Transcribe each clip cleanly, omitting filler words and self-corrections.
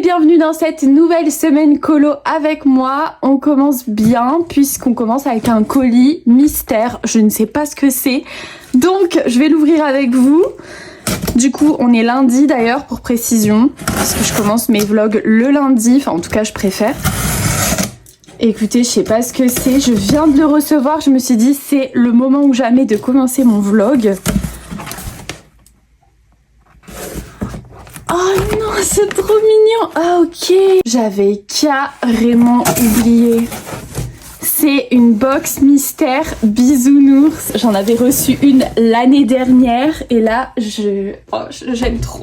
bienvenue dans cette nouvelle semaine colo avec moi. On commence bien puisqu'on commence avec un colis mystère. Je ne sais pas ce que c'est, donc je vais l'ouvrir avec vous. Du coup, on est lundi d'ailleurs pour précision, parce que je commence mes vlogs le lundi, enfin en tout cas je préfère. Écoutez, je sais pas ce que c'est, je viens de le recevoir, je me suis dit c'est le moment ou jamais de commencer mon vlog. Oh non, c'est trop mignon. Ah ok, j'avais carrément oublié. C'est une box mystère bisounours. J'en avais reçu une l'année dernière et là, j'aime trop.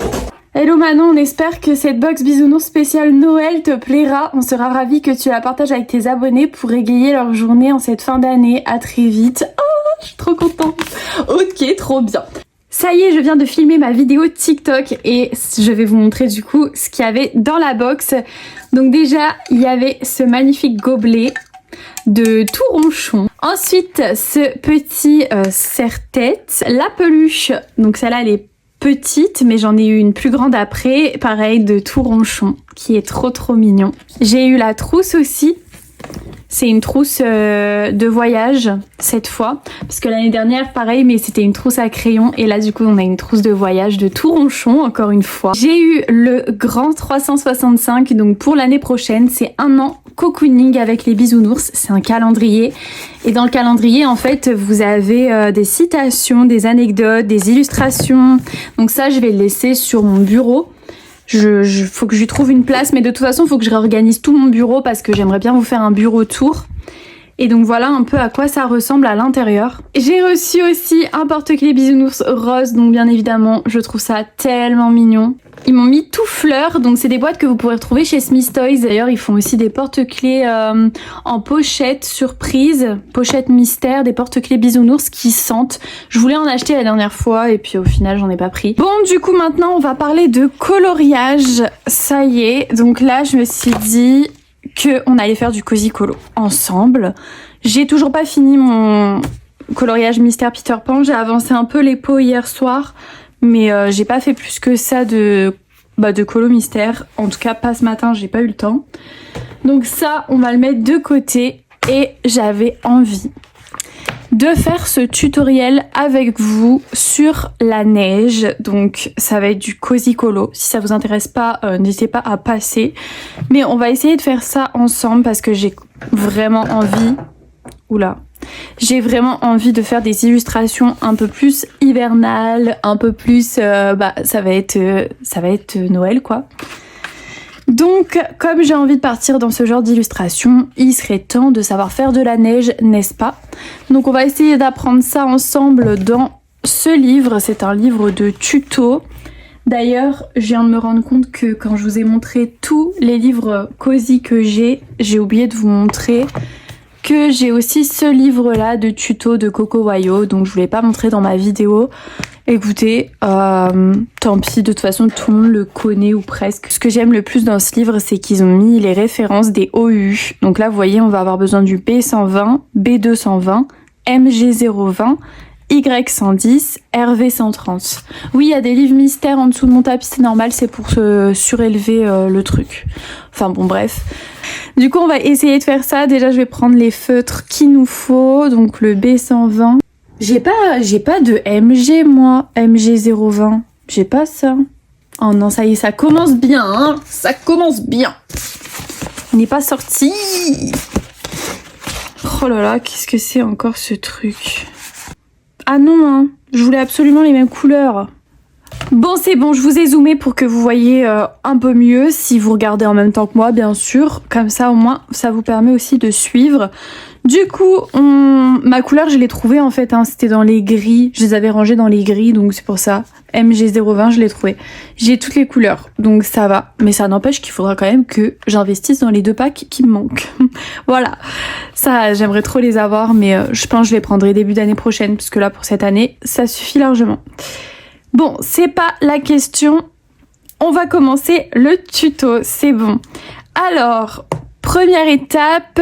Hello Manon, on espère que cette box bisounours spéciale Noël te plaira. On sera ravis que tu la partages avec tes abonnés pour égayer leur journée en cette fin d'année. À très vite. Oh, je suis trop contente. Ok, trop bien. Ça y est, je viens de filmer ma vidéo TikTok et je vais vous montrer du coup ce qu'il y avait dans la box. Donc déjà, il y avait ce magnifique gobelet de tout ronchon. Ensuite, ce petit serre-tête, la peluche. Donc celle-là, elle est petite, mais j'en ai eu une plus grande après, pareil, de tout ronchon, qui est trop mignon. J'ai eu la trousse aussi. C'est une trousse de voyage cette fois, parce que l'année dernière pareil, mais c'était une trousse à crayon et là du coup on a une trousse de voyage de tout ronchon encore une fois. J'ai eu le grand 365, donc pour l'année prochaine c'est un an cocooning avec les bisounours, c'est un calendrier et dans le calendrier en fait vous avez des citations, des anecdotes, des illustrations, donc ça je vais le laisser sur mon bureau. Faut que je lui trouve une place, mais de toute façon, faut que je réorganise tout mon bureau parce que j'aimerais bien vous faire un bureau tour. Et donc voilà un peu à quoi ça ressemble à l'intérieur. J'ai reçu aussi un porte-clés bisounours rose, donc bien évidemment, je trouve ça tellement mignon. Ils m'ont mis tout fleurs, donc c'est des boîtes que vous pourrez retrouver chez Smith Toys. D'ailleurs, ils font aussi des porte-clés en pochette surprise, pochette mystère, des porte-clés bisounours qui sentent. Je voulais en acheter la dernière fois et puis au final, j'en ai pas pris. Bon, du coup, maintenant, on va parler de coloriage. Ça y est, donc là, je me suis dit qu'on allait faire du cozy colo ensemble. J'ai toujours pas fini mon coloriage mystère Peter Pan. J'ai avancé un peu les pots hier soir. Mais j'ai pas fait plus que ça de colo mystère. En tout cas, pas ce matin, j'ai pas eu le temps. Donc ça, on va le mettre de côté. Et j'avais envie de faire ce tutoriel avec vous sur la neige. Donc ça va être du cozy colo. Si ça vous intéresse pas, n'hésitez pas à passer. Mais on va essayer de faire ça ensemble parce que j'ai vraiment envie... Oula. J'ai vraiment envie de faire des illustrations un peu plus hivernales, un peu plus... ça va être Noël quoi. Donc, comme j'ai envie de partir dans ce genre d'illustration, il serait temps de savoir faire de la neige, n'est-ce pas? Donc on va essayer d'apprendre ça ensemble dans ce livre. C'est un livre de tuto. D'ailleurs, je viens de me rendre compte que quand je vous ai montré tous les livres cosy que j'ai oublié de vous montrer que j'ai aussi ce livre-là de tuto de Coco Wayo, donc je voulais pas montrer dans ma vidéo. Écoutez, tant pis, de toute façon tout le monde le connaît ou presque. Ce que j'aime le plus dans ce livre, c'est qu'ils ont mis les références des OU. Donc là, vous voyez, on va avoir besoin du B120, B220, MG020, Y110, RV130. Oui, il y a des livres mystères en dessous de mon tapis, c'est normal, c'est pour se surélever le truc. Enfin bon, bref. Du coup, on va essayer de faire ça. Déjà, je vais prendre les feutres qu'il nous faut. Donc le B120. J'ai pas de MG, moi. MG020. J'ai pas ça. Oh non, ça y est, ça commence bien, hein. Ça commence bien. On n'est pas sorti. Oh là là, qu'est-ce que c'est encore ce truc? Ah non, hein. Je voulais absolument les mêmes couleurs. Bon, c'est bon, je vous ai zoomé pour que vous voyez un peu mieux, si vous regardez en même temps que moi, bien sûr. Comme ça, au moins, ça vous permet aussi de suivre. Du coup, ma couleur, je l'ai trouvée en fait, hein, c'était dans les gris. Je les avais rangés dans les gris, donc c'est pour ça. MG020, je l'ai trouvé. J'ai toutes les couleurs, donc ça va. Mais ça n'empêche qu'il faudra quand même que j'investisse dans les 2 packs qui me manquent. Voilà. Ça, j'aimerais trop les avoir, mais je pense que je les prendrai début d'année prochaine, parce que là, pour cette année, ça suffit largement. Bon, c'est pas la question. On va commencer le tuto, c'est bon. Alors, première étape,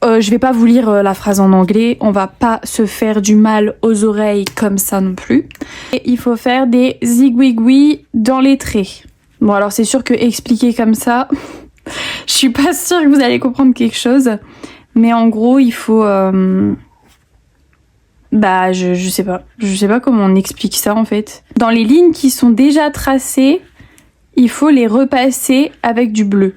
je vais pas vous lire la phrase en anglais, on va pas se faire du mal aux oreilles comme ça non plus. Et il faut faire des zigouigouis dans les traits. Bon alors c'est sûr que expliquer comme ça, je suis pas sûre que vous allez comprendre quelque chose. Mais en gros il faut... je sais pas. Je sais pas comment on explique ça en fait. Dans les lignes qui sont déjà tracées, il faut les repasser avec du bleu.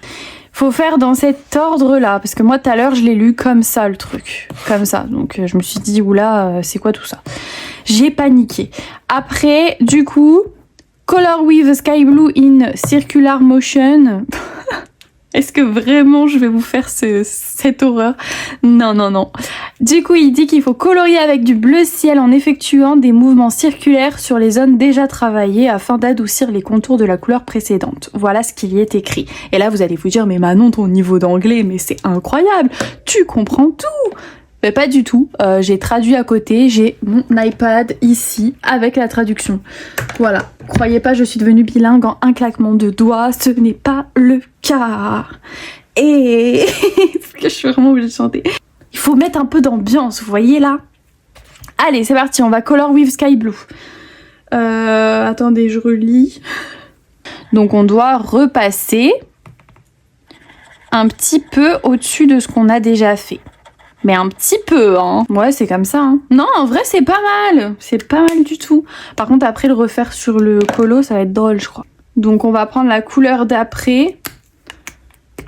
Faut faire dans cet ordre-là, parce que moi tout à l'heure je l'ai lu comme ça le truc, comme ça. Donc je me suis dit oula, c'est quoi tout ça? J'ai paniqué. Après, du coup, color with sky blue in circular motion. Est-ce que vraiment je vais vous faire cette horreur? Non, non, non. Du coup, il dit qu'il faut colorier avec du bleu ciel en effectuant des mouvements circulaires sur les zones déjà travaillées afin d'adoucir les contours de la couleur précédente. Voilà ce qu'il y est écrit. Et là, vous allez vous dire, mais Manon, ton niveau d'anglais, mais c'est incroyable. Tu comprends tout. Mais pas du tout. J'ai traduit à côté. J'ai mon iPad ici avec la traduction. Voilà. Croyez pas, je suis devenue bilingue en un claquement de doigts. Ce n'est pas le cas. Et parce que je suis vraiment obligée de chanter. Il faut mettre un peu d'ambiance, vous voyez là? Allez, c'est parti. On va color with sky blue. Attendez, je relis. Donc on doit repasser un petit peu au-dessus de ce qu'on a déjà fait. Mais un petit peu, hein. Ouais, c'est comme ça, hein. Non, en vrai, c'est pas mal. C'est pas mal du tout. Par contre, après, le refaire sur le colo, ça va être drôle, je crois. Donc, on va prendre la couleur d'après.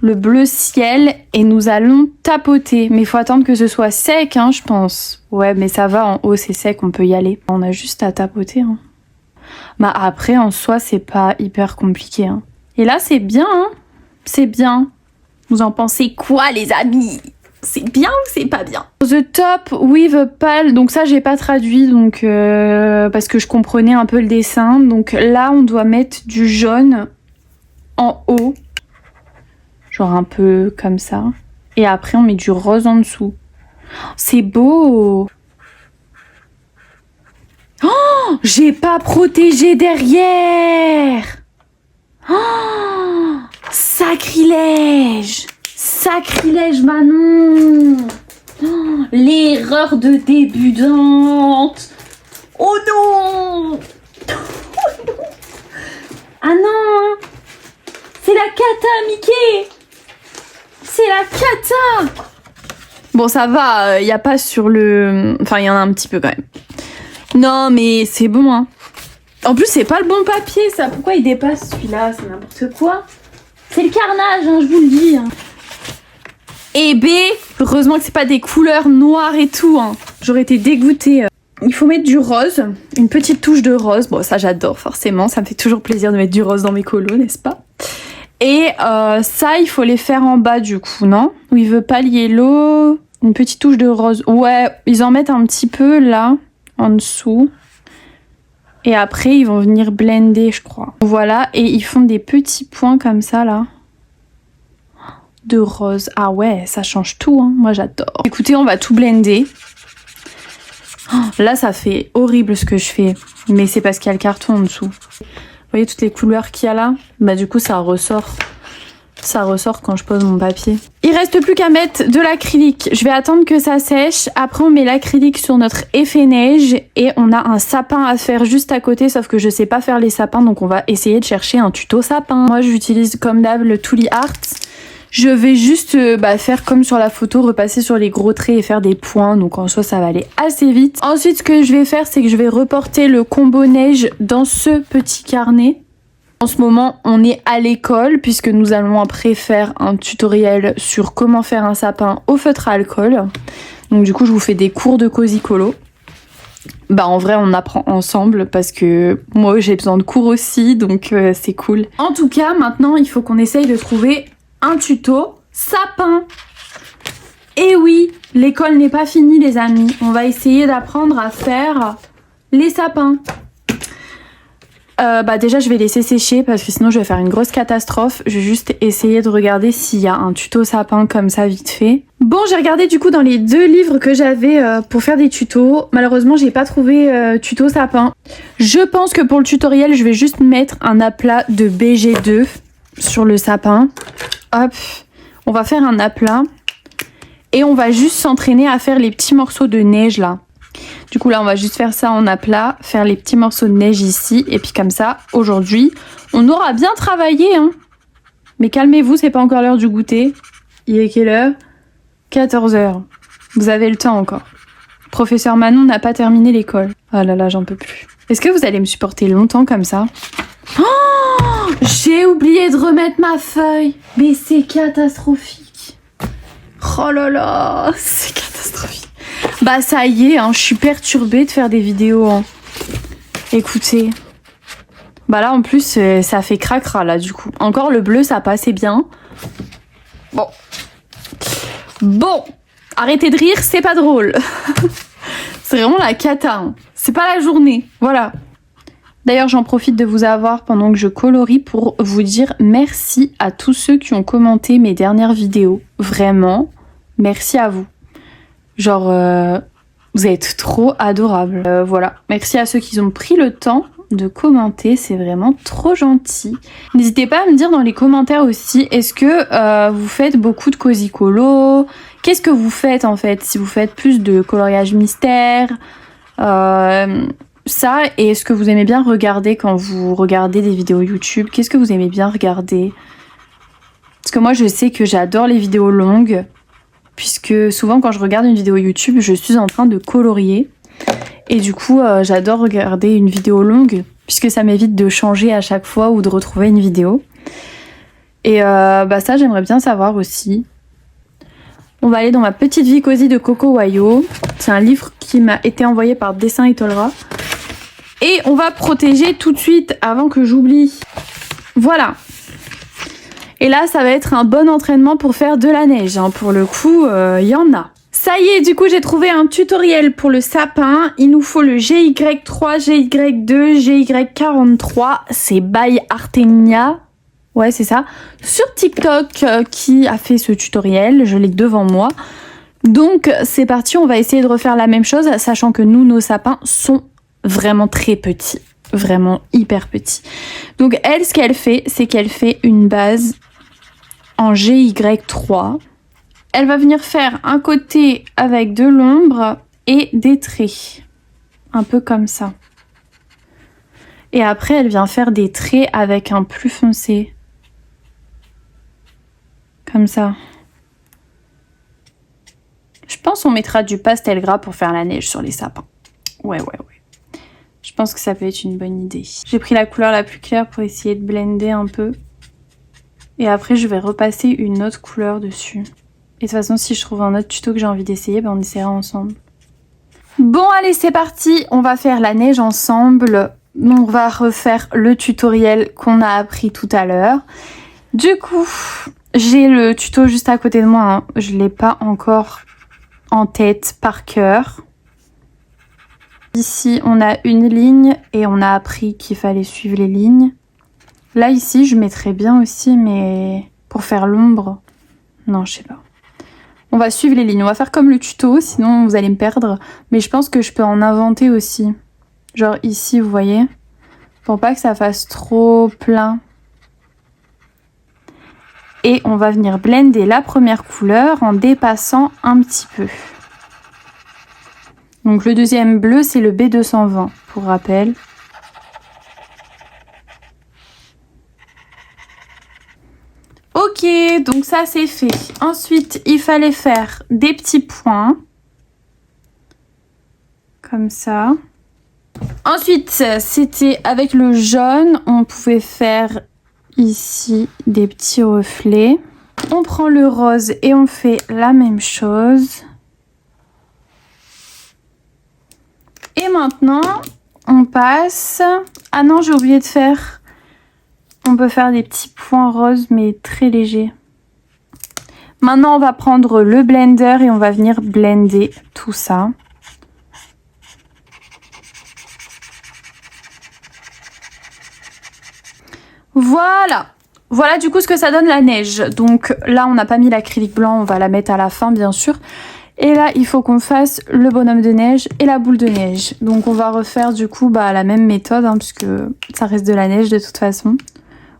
Le bleu ciel. Et nous allons tapoter. Mais il faut attendre que ce soit sec, hein, je pense. Ouais, mais ça va, en haut, c'est sec, on peut y aller. On a juste à tapoter, hein. Bah, après, en soi, c'est pas hyper compliqué, hein. Et là, c'est bien, hein. C'est bien. Vous en pensez quoi, les amis? C'est bien ou c'est pas bien? The top with a pale, donc ça j'ai pas traduit donc parce que je comprenais un peu le dessin. Donc là on doit mettre du jaune en haut, genre un peu comme ça. Et après on met du rose en dessous. C'est beau. Oh, j'ai pas protégé derrière. Oh, sacrilège. Sacrilège Manon. Oh, l'erreur de débutante. Oh non. Oh non. Ah non. C'est la cata Mickey. C'est la cata. Bon ça va, y a pas sur le... Enfin y en a un petit peu quand même. Non mais c'est bon hein. En plus c'est pas le bon papier ça. Pourquoi il dépasse celui-là? C'est n'importe quoi. C'est le carnage hein, je vous le dis hein. Et B, heureusement que c'est pas des couleurs noires et tout, hein. J'aurais été dégoûtée. Il faut mettre du rose, une petite touche de rose. Bon, ça j'adore forcément, ça me fait toujours plaisir de mettre du rose dans mes colos, n'est-ce pas? Et ça, il faut les faire en bas du coup, non? With a pale yellow, une petite touche de rose. Ouais, ils en mettent un petit peu là, en dessous. Et après, ils vont venir blender, je crois. Voilà, et ils font des petits points comme ça là. De rose. Ah ouais, ça change tout, hein. Moi j'adore. Écoutez, on va tout blender. Oh, là, ça fait horrible ce que je fais. Mais c'est parce qu'il y a le carton en dessous. Vous voyez toutes les couleurs qu'il y a là? Bah du coup, ça ressort. Ça ressort quand je pose mon papier. Il reste plus qu'à mettre de l'acrylique. Je vais attendre que ça sèche. Après, on met l'acrylique sur notre effet neige. Et on a un sapin à faire juste à côté. Sauf que je sais pas faire les sapins. Donc on va essayer de chercher un tuto sapin. Moi, j'utilise comme d'hab le Tooly Art. Je vais juste faire comme sur la photo, repasser sur les gros traits et faire des points. Donc en soi, ça va aller assez vite. Ensuite, ce que je vais faire, c'est que je vais reporter le combo neige dans ce petit carnet. En ce moment, on est à l'école puisque nous allons après faire un tutoriel sur comment faire un sapin au feutre à alcool. Donc du coup, je vous fais des cours de cosy colo. Bah en vrai on apprend ensemble parce que moi j'ai besoin de cours aussi donc c'est cool. En tout cas maintenant il faut qu'on essaye de trouver un tuto sapin. Et oui, l'école n'est pas finie les amis. On va essayer d'apprendre à faire les sapins. Déjà je vais laisser sécher parce que sinon je vais faire une grosse catastrophe. Je vais juste essayer de regarder s'il y a un tuto sapin comme ça vite fait. Bon, j'ai regardé du coup dans les 2 livres que j'avais pour faire des tutos. Malheureusement j'ai pas trouvé tuto sapin. Je pense que pour le tutoriel je vais juste mettre un aplat de BG2 sur le sapin. Hop, on va faire un aplat. Et on va juste s'entraîner à faire les petits morceaux de neige là. Du coup là on va juste faire ça en aplat, faire les petits morceaux de neige ici et puis comme ça aujourd'hui on aura bien travaillé hein. Mais calmez-vous, c'est pas encore l'heure du goûter. Il est quelle heure? 14h. Vous avez le temps encore. Professeur Manon n'a pas terminé l'école. Oh là là, j'en peux plus. Est-ce que vous allez me supporter longtemps comme ça? Oh, j'ai oublié de remettre ma feuille. Mais c'est catastrophique. Oh là là, c'est catastrophique. Bah ça y est, hein, je suis perturbée de faire des vidéos. Hein. Écoutez. Bah là en plus ça fait cracra là du coup. Encore le bleu ça passait bien. Bon, arrêtez de rire, c'est pas drôle. C'est vraiment la cata. Hein. C'est pas la journée, voilà. D'ailleurs j'en profite de vous avoir pendant que je colorie pour vous dire merci à tous ceux qui ont commenté mes dernières vidéos. Vraiment, merci à vous. Genre, vous êtes trop adorables. Voilà, merci à ceux qui ont pris le temps de commenter, c'est vraiment trop gentil. N'hésitez pas à me dire dans les commentaires aussi, est-ce que vous faites beaucoup de cosy colo? Qu'est-ce que vous faites en fait? Si vous faites plus de coloriage mystère, ça, et est-ce que vous aimez bien regarder quand vous regardez des vidéos YouTube? Qu'est-ce que vous aimez bien regarder? Parce que moi je sais que j'adore les vidéos longues, puisque souvent quand je regarde une vidéo YouTube, je suis en train de colorier. Et du coup, j'adore regarder une vidéo longue, puisque ça m'évite de changer à chaque fois ou de retrouver une vidéo. Et bah ça, j'aimerais bien savoir aussi. On va aller dans ma petite vie cosy de Coco Wayo. C'est un livre qui m'a été envoyé par Dessin Etolra. Et on va protéger tout de suite avant que j'oublie. Voilà. Et là, ça va être un bon entraînement pour faire de la neige. Hein. Pour le coup, y en a. Ça y est, du coup, j'ai trouvé un tutoriel pour le sapin. Il nous faut le GY3, GY2, GY43. C'est by Artenia. Ouais, c'est ça. Sur TikTok, qui a fait ce tutoriel. Je l'ai devant moi. Donc, c'est parti. On va essayer de refaire la même chose, sachant que nous, nos sapins sont vraiment très petits. Vraiment hyper petits. Donc, elle, ce qu'elle fait, c'est qu'elle fait une base en GY3. Elle va venir faire un côté avec de l'ombre et des traits. Un peu comme ça. Et après, elle vient faire des traits avec un plus foncé. Comme ça. Je pense qu'on mettra du pastel gras pour faire la neige sur les sapins. Ouais. Je pense que ça peut être une bonne idée. J'ai pris la couleur la plus claire pour essayer de blender un peu. Et après, je vais repasser une autre couleur dessus. Et de toute façon, si je trouve un autre tuto que j'ai envie d'essayer, ben on essaiera ensemble. Bon, allez, c'est parti. On va faire la neige ensemble. On va refaire le tutoriel qu'on a appris tout à l'heure. Du coup, j'ai le tuto juste à côté de moi. Hein. Je ne l'ai pas encore en tête par cœur. Ici, on a une ligne et on a appris qu'il fallait suivre les lignes. Là, ici, je mettrais bien aussi, mais pour faire l'ombre, non, je sais pas. On va suivre les lignes. On va faire comme le tuto, sinon vous allez me perdre. Mais je pense que je peux en inventer aussi. Genre ici, vous voyez. Pour pas que ça fasse trop plein. Et on va venir blender la première couleur en dépassant un petit peu. Donc le deuxième bleu, c'est le B220, pour rappel. Ok, donc ça c'est fait. Ensuite, il fallait faire des petits points. Comme ça. Ensuite, c'était avec le jaune. On pouvait faire ici des petits reflets. On prend le rose et on fait la même chose. Et maintenant, on passe... Ah non, j'ai oublié de faire... On peut faire des petits points roses, mais très légers. Maintenant, on va prendre le blender et on va venir blender tout ça. Voilà. Voilà du coup ce que ça donne la neige. Donc là, on n'a pas mis l'acrylique blanc, on va la mettre à la fin, bien sûr. Et là, il faut qu'on fasse le bonhomme de neige et la boule de neige. Donc on va refaire du coup la même méthode, hein, puisque ça reste de la neige de toute façon.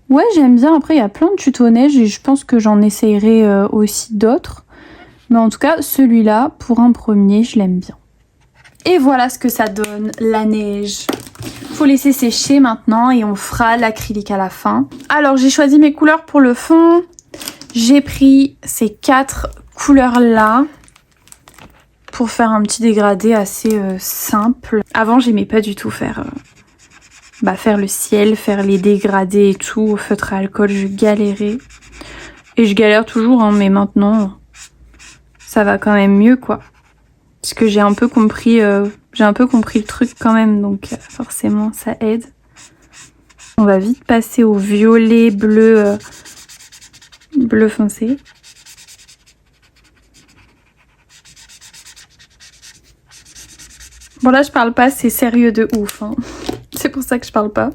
Ouais, j'aime bien. Après, il y a plein de tutos neige et je pense que j'en essayerai aussi d'autres. Mais en tout cas, celui-là, pour un premier, je l'aime bien. Et voilà ce que ça donne, la neige. Faut laisser sécher maintenant et on fera l'acrylique à la fin. Alors j'ai choisi mes couleurs pour le fond. J'ai pris ces 4 couleurs là pour faire un petit dégradé assez simple. Avant j'aimais pas du tout faire le ciel, faire les dégradés et tout au feutre à alcool. Je galérais. Et je galère toujours hein, mais maintenant ça va quand même mieux quoi. Parce que j'ai un peu compris le truc quand même, donc forcément ça aide. On va vite passer au violet, bleu, bleu foncé. Bon là je parle pas, c'est sérieux de ouf. Hein. C'est pour ça que je parle pas.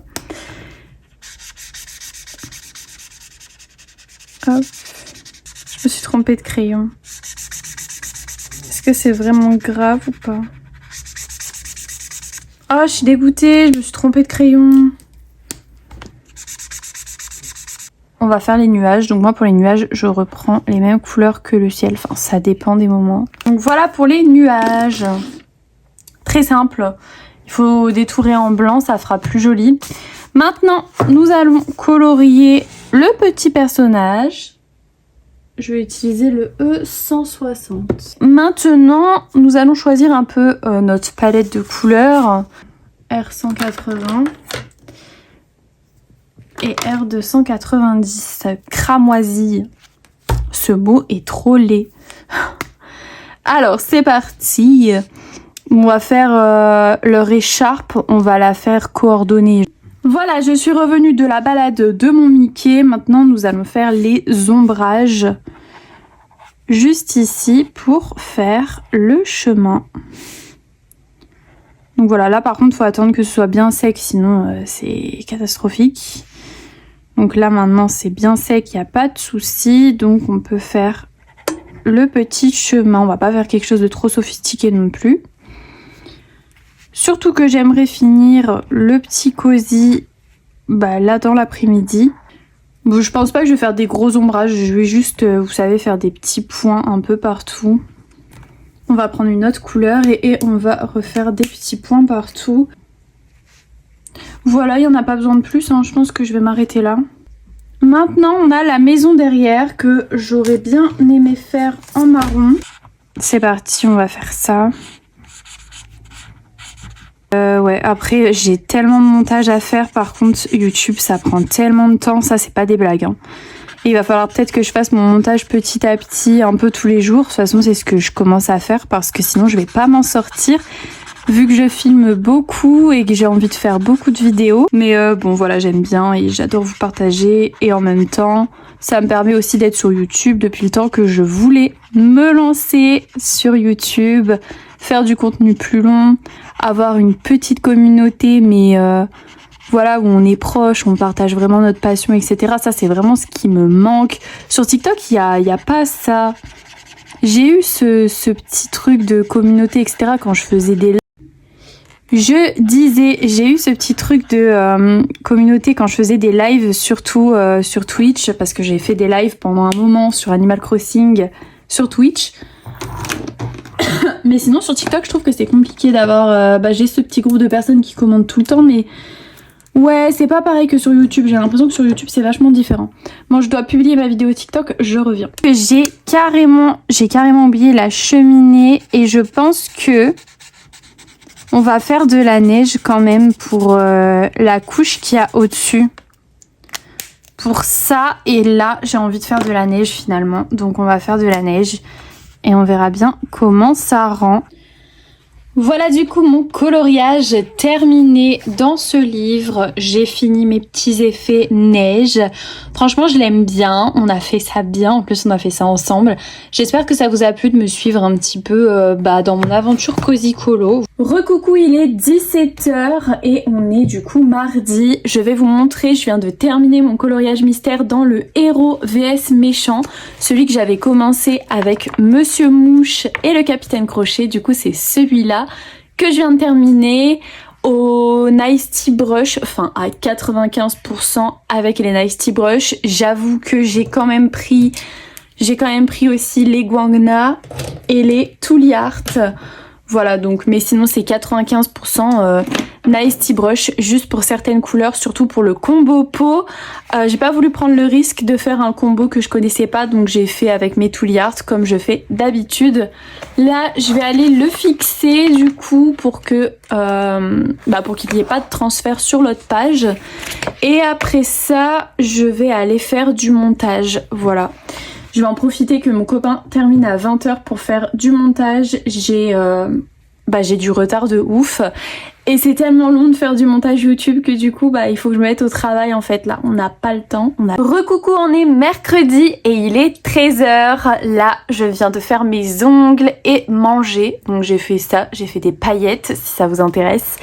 Hop. Je me suis trompée de crayon. Est-ce que c'est vraiment grave ou pas? Oh, je suis dégoûtée, je me suis trompée de crayon. On va faire les nuages. Donc moi pour les nuages, je reprends les mêmes couleurs que le ciel. Enfin, ça dépend des moments. Donc voilà pour les nuages. Très simple. Il faut détourer en blanc, ça fera plus joli. Maintenant, nous allons colorier le petit personnage. Je vais utiliser le E160. Maintenant, nous allons choisir un peu notre palette de couleurs. R180 et R290. Cramoisi. Ce mot est trop laid. Alors, c'est parti. On va faire leur écharpe. On va la faire coordonnée. Voilà, je suis revenue de la balade de mon Mickey. Maintenant, nous allons faire les ombrages juste ici pour faire le chemin. Donc voilà, là par contre, il faut attendre que ce soit bien sec, sinon c'est catastrophique. Donc là maintenant, c'est bien sec, il n'y a pas de souci. Donc on peut faire le petit chemin. On va pas faire quelque chose de trop sophistiqué non plus. Surtout que j'aimerais finir le petit cosy là dans l'après-midi. Bon, je pense pas que je vais faire des gros ombrages, je vais juste, vous savez, faire des petits points un peu partout. On va prendre une autre couleur et on va refaire des petits points partout. Voilà, il n'y en a pas besoin de plus, hein, je pense que je vais m'arrêter là. Maintenant, on a la maison derrière que j'aurais bien aimé faire en marron. C'est parti, on va faire ça. Ouais, après j'ai tellement de montage à faire, par contre YouTube ça prend tellement de temps, ça c'est pas des blagues hein. Et il va falloir peut-être que je fasse mon montage petit à petit, un peu tous les jours. De toute façon c'est ce que je commence à faire parce que sinon je vais pas m'en sortir vu que je filme beaucoup et que j'ai envie de faire beaucoup de vidéos. Mais bon voilà, j'aime bien et j'adore vous partager et en même temps ça me permet aussi d'être sur YouTube depuis le temps que je voulais me lancer sur YouTube, faire du contenu plus long, avoir une petite communauté mais voilà, où on est proche, on partage vraiment notre passion, etc. Ça c'est vraiment ce qui me manque. Sur TikTok il y a pas ça. J'ai eu ce petit truc de communauté, etc. quand je faisais des lives. Je disais, j'ai eu ce petit truc de communauté quand je faisais des lives, surtout sur Twitch, parce que j'ai fait des lives pendant un moment sur Animal Crossing sur Twitch. Mais sinon sur TikTok je trouve que c'est compliqué d'avoir... j'ai ce petit groupe de personnes qui commentent tout le temps, mais ouais c'est pas pareil que sur YouTube. J'ai l'impression que sur YouTube c'est vachement différent. Bon, je dois publier ma vidéo TikTok, je reviens. J'ai carrément oublié la cheminée et je pense que on va faire de la neige quand même pour la couche qu'il y a au-dessus. Pour ça, et là j'ai envie de faire de la neige finalement, donc on va faire de la neige. Et on verra bien comment ça rend. Voilà du coup mon coloriage terminé dans ce livre. J'ai fini mes petits effets neige. Franchement je l'aime bien, on a fait ça bien, en plus on a fait ça ensemble. J'espère que ça vous a plu de me suivre un petit peu dans mon aventure Cozy Colo. Recoucou, il est 17h et on est du coup mardi. Je vais vous montrer, je viens de terminer mon coloriage mystère dans le héros vs méchant. Celui que j'avais commencé avec Monsieur Mouche et le Capitaine Crochet. Du coup c'est celui-là que je viens de terminer au Nice Tea Brush, enfin à 95% avec les Nice Tea Brush. J'avoue que j'ai quand même pris aussi les Guangna et les Tooly Art. Voilà, donc, mais sinon c'est 95% Nice Tea Brush, juste pour certaines couleurs, surtout pour le combo peau. J'ai pas voulu prendre le risque de faire un combo que je connaissais pas, donc j'ai fait avec mes Toolyard comme je fais d'habitude. Là, je vais aller le fixer du coup pour que pour qu'il n'y ait pas de transfert sur l'autre page. Et après ça, je vais aller faire du montage, voilà. Je vais en profiter que mon copain termine à 20 h pour faire du montage. J'ai du retard de ouf. Et c'est tellement long de faire du montage YouTube que du coup, il faut que je me mette au travail en fait. Là, on n'a pas le temps. Recoucou, on est mercredi et il est 13 h. Là, je viens de faire mes ongles et manger. Donc j'ai fait ça, j'ai fait des paillettes si ça vous intéresse.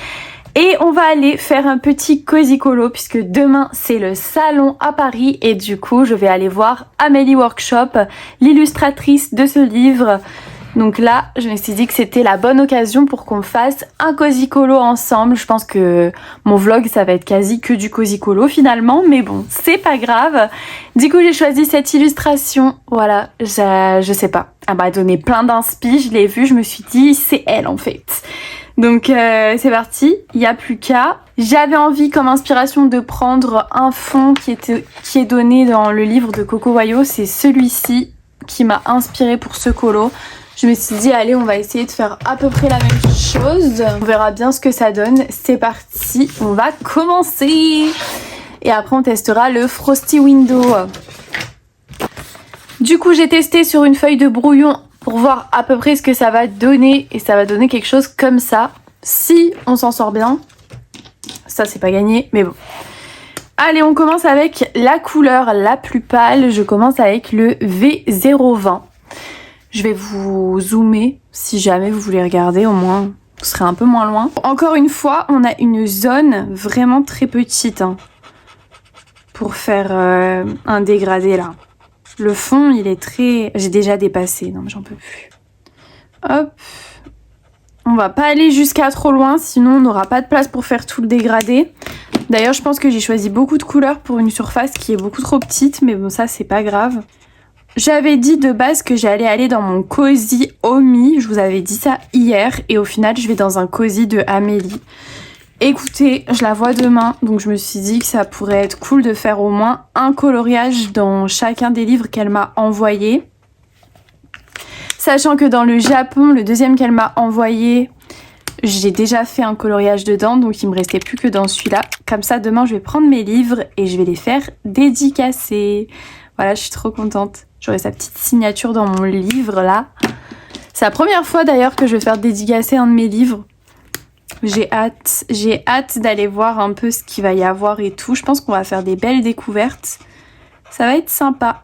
Et on va aller faire un petit cosy colo puisque demain c'est le salon à Paris et du coup je vais aller voir Amélie Workshop, l'illustratrice de ce livre. Donc là je me suis dit que c'était la bonne occasion pour qu'on fasse un cosy colo ensemble. Je pense que mon vlog ça va être quasi que du cosy colo finalement, mais bon c'est pas grave. Du coup j'ai choisi cette illustration, voilà, je sais pas, elle m'a donné plein d'inspi, je l'ai vue, je me suis dit c'est elle en fait. Donc c'est parti, il n'y a plus qu'à. J'avais envie comme inspiration de prendre un fond qui est donné dans le livre de Coco Wayo. C'est celui-ci qui m'a inspiré pour ce colo. Je me suis dit allez, on va essayer de faire à peu près la même chose. On verra bien ce que ça donne. C'est parti, on va commencer. Et après on testera le Frosty Window. Du coup j'ai testé sur une feuille de brouillon pour voir à peu près ce que ça va donner. Et ça va donner quelque chose comme ça. Si on s'en sort bien. Ça c'est pas gagné, mais bon. Allez, on commence avec la couleur la plus pâle. Je commence avec le V020. Je vais vous zoomer si jamais vous voulez regarder. Au moins, vous serez un peu moins loin. Encore une fois, on a une zone vraiment très petite. Pour faire un dégradé là. Le fond, il est très... J'ai déjà dépassé. Non, mais j'en peux plus. Hop. On va pas aller jusqu'à trop loin, sinon on n'aura pas de place pour faire tout le dégradé. D'ailleurs, je pense que j'ai choisi beaucoup de couleurs pour une surface qui est beaucoup trop petite. Mais bon, ça, c'est pas grave. J'avais dit de base que j'allais aller dans mon cosy Omi. Je vous avais dit ça hier. Et au final, je vais dans un cosy de Amélie. Écoutez, je la vois demain, donc je me suis dit que ça pourrait être cool de faire au moins un coloriage dans chacun des livres qu'elle m'a envoyés. Sachant que dans le Japon, le deuxième qu'elle m'a envoyé, j'ai déjà fait un coloriage dedans, donc il me restait plus que dans celui-là. Comme ça, demain, je vais prendre mes livres et je vais les faire dédicacer. Voilà, je suis trop contente. J'aurai sa petite signature dans mon livre, là. C'est la première fois, d'ailleurs, que je vais faire dédicacer un de mes livres. J'ai hâte d'aller voir un peu ce qu'il va y avoir et tout. Je pense qu'on va faire des belles découvertes. Ça va être sympa.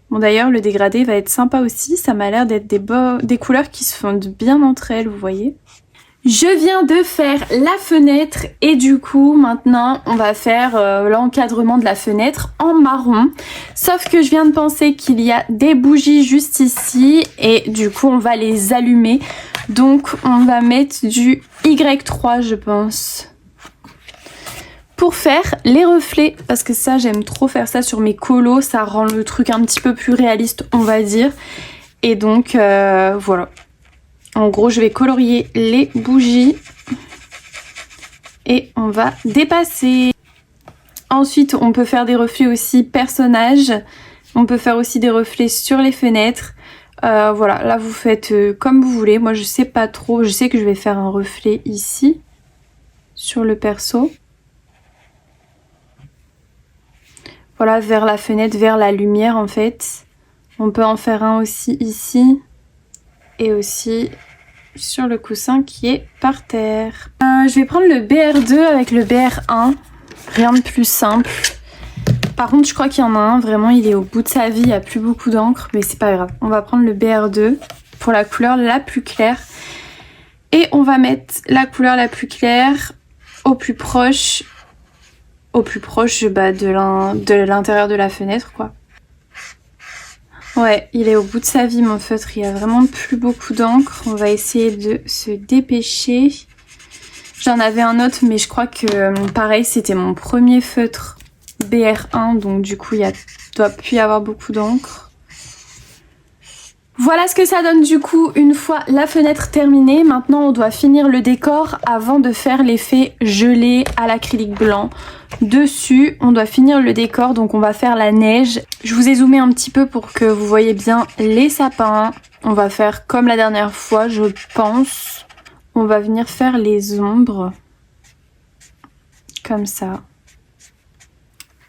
Bon d'ailleurs, le dégradé va être sympa aussi. Ça m'a l'air d'être des couleurs qui se fondent bien entre elles, vous voyez. Je viens de faire la fenêtre et du coup maintenant on va faire l'encadrement de la fenêtre en marron. Sauf que je viens de penser qu'il y a des bougies juste ici et du coup on va les allumer. Donc on va mettre du Y3 je pense. Pour faire les reflets, parce que ça j'aime trop faire ça sur mes colos, ça rend le truc un petit peu plus réaliste on va dire. Et donc voilà. En gros, je vais colorier les bougies et on va dépasser. Ensuite, on peut faire des reflets aussi personnages. On peut faire aussi des reflets sur les fenêtres. Voilà, là vous faites comme vous voulez. Moi, je sais pas trop. Je sais que je vais faire un reflet ici sur le perso. Voilà, vers la fenêtre, vers la lumière en fait. On peut en faire un aussi ici. Et aussi sur le coussin qui est par terre. Je vais prendre le BR2 avec le BR1. Rien de plus simple. Par contre, je crois qu'il y en a un. Vraiment, il est au bout de sa vie. Il n'y a plus beaucoup d'encre. Mais c'est pas grave. On va prendre le BR2 pour la couleur la plus claire. Et on va mettre la couleur la plus claire au plus proche. De l'intérieur de la fenêtre, quoi. Ouais, il est au bout de sa vie mon feutre, il y a vraiment plus beaucoup d'encre. On va essayer de se dépêcher. J'en avais un autre mais je crois que pareil c'était mon premier feutre BR1 donc du coup il doit plus y avoir beaucoup d'encre. Voilà ce que ça donne du coup une fois la fenêtre terminée. Maintenant on doit finir le décor avant de faire l'effet gelé à l'acrylique blanc. Dessus on doit finir le décor, donc on va faire la neige. Je vous ai zoomé un petit peu pour que vous voyez bien les sapins. On va faire comme la dernière fois je pense. On va venir faire les ombres. Comme ça.